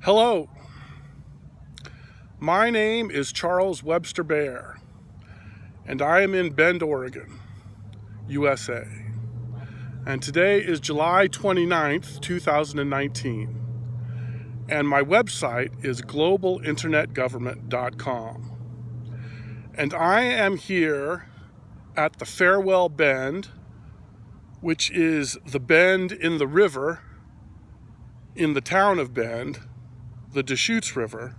Hello, my name is Charles Webster Baer, and I am in Bend, Oregon, USA. And today is July 29th, 2019, and my website is globalinternetgovernment.com. And I am here at the Farewell Bend, which is the bend in the river in the town of Bend, the Deschutes River.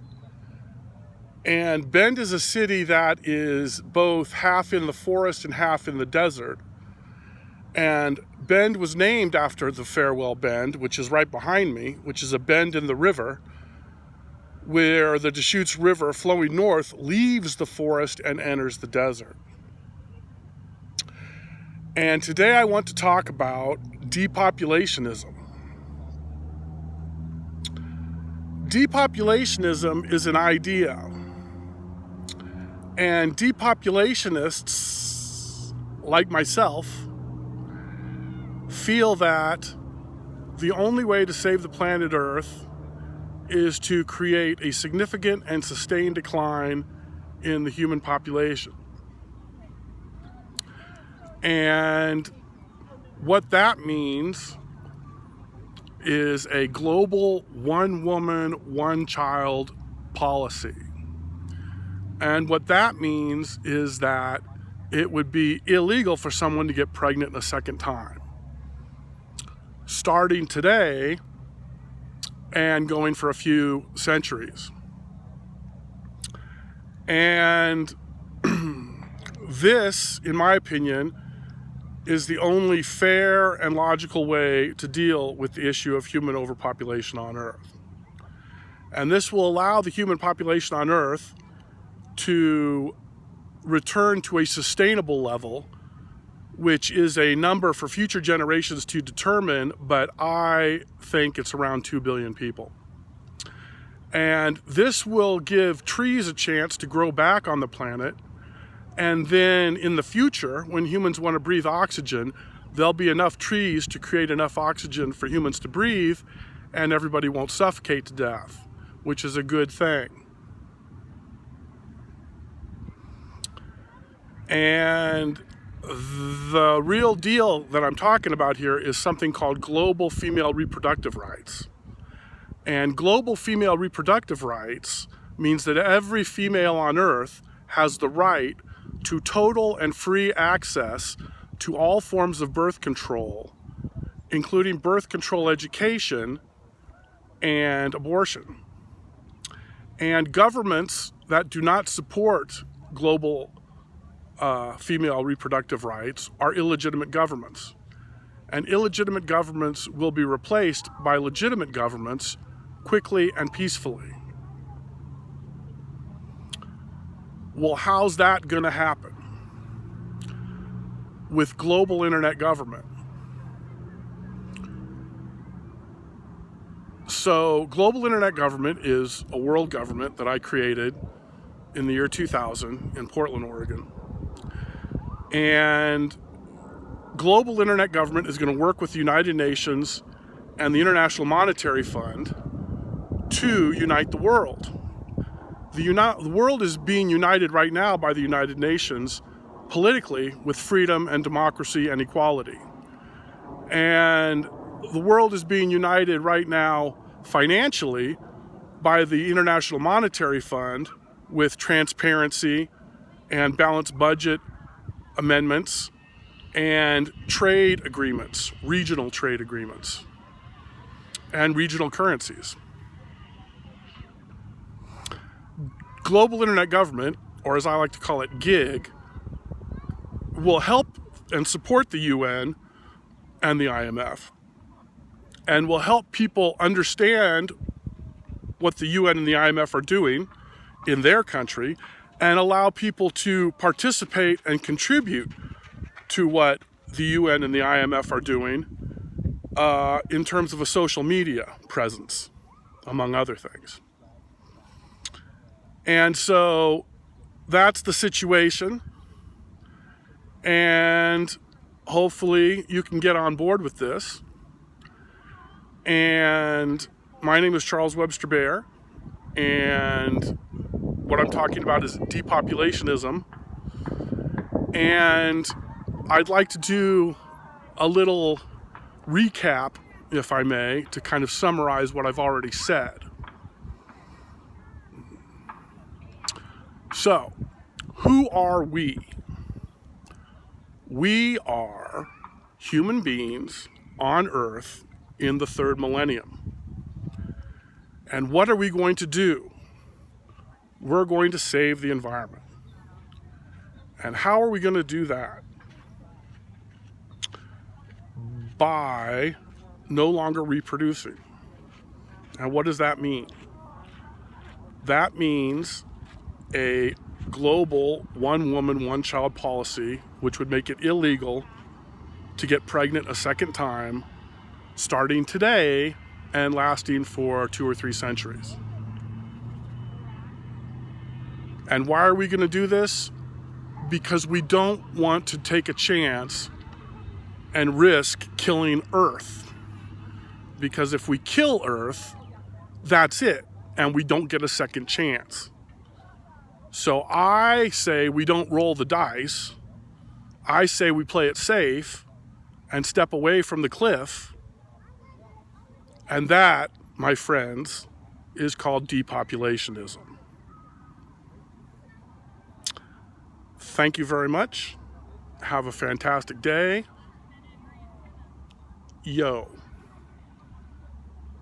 And Bend is a city that is both half in the forest and half in the desert. And Bend was named after the Farewell Bend, which is right behind me, which is a bend in the river where the Deschutes River flowing north leaves the forest and enters the desert. And today I want to talk about depopulationism. Depopulationism is an idea, and depopulationists, like myself, feel that the only way to save the planet Earth is to create a significant and sustained decline in the human population. And what that means is a global one-woman, one-child policy. And what that means is that it would be illegal for someone to get pregnant a second time, starting today and going for a few centuries. And this, in my opinion, is the only fair and logical way to deal with the issue of human overpopulation on Earth. And this will allow the human population on Earth to return to a sustainable level, which is a number for future generations to determine, but I think it's around 2 billion people. And this will give trees a chance to grow back on the planet. And then in the future, when humans want to breathe oxygen, there'll be enough trees to create enough oxygen for humans to breathe, and everybody won't suffocate to death, which is a good thing. And the real deal that I'm talking about here is something called global female reproductive rights. And global female reproductive rights means that every female on Earth has the right to total and free access to all forms of birth control, including birth control education and abortion. And governments that do not support global female reproductive rights are illegitimate governments. And illegitimate governments will be replaced by legitimate governments quickly and peacefully. Well, how's that going to happen? With global internet government. So, global internet government is a world government that I created in the year 2000 in Portland, Oregon. And global internet government is going to work with the United Nations and the International Monetary Fund to unite the world. The world is being united right now by the United Nations politically with freedom and democracy and equality. And the world is being united right now financially by the International Monetary Fund with transparency and balanced budget amendments and trade agreements, regional trade agreements, and regional currencies. Global internet government, or as I like to call it, GIG, will help and support the UN and the IMF, and will help people understand what the UN and the IMF are doing in their country, and allow people to participate and contribute to what the UN and the IMF are doing in terms of a social media presence, among other things. And so that's the situation. And hopefully you can get on board with this. And my name is Charles Webster Baer, and what I'm talking about is depopulationism. And I'd like to do a little recap, if I may, to kind of summarize what I've already said. So, who are we? We are human beings on Earth in the third millennium. And what are we going to do? We're going to save the environment. And how are we going to do that? By no longer reproducing. And what does that mean? That means a global one woman, one child policy, which would make it illegal to get pregnant a second time, starting today and lasting for 2 or 3 centuries. And why are we going to do this? Because we don't want to take a chance and risk killing Earth. Because if we kill Earth, that's it, and we don't get a second chance. So I say we don't roll the dice. I say we play it safe and step away from the cliff. And that, my friends, is called depopulationism. Thank you very much. Have a fantastic day. Yo.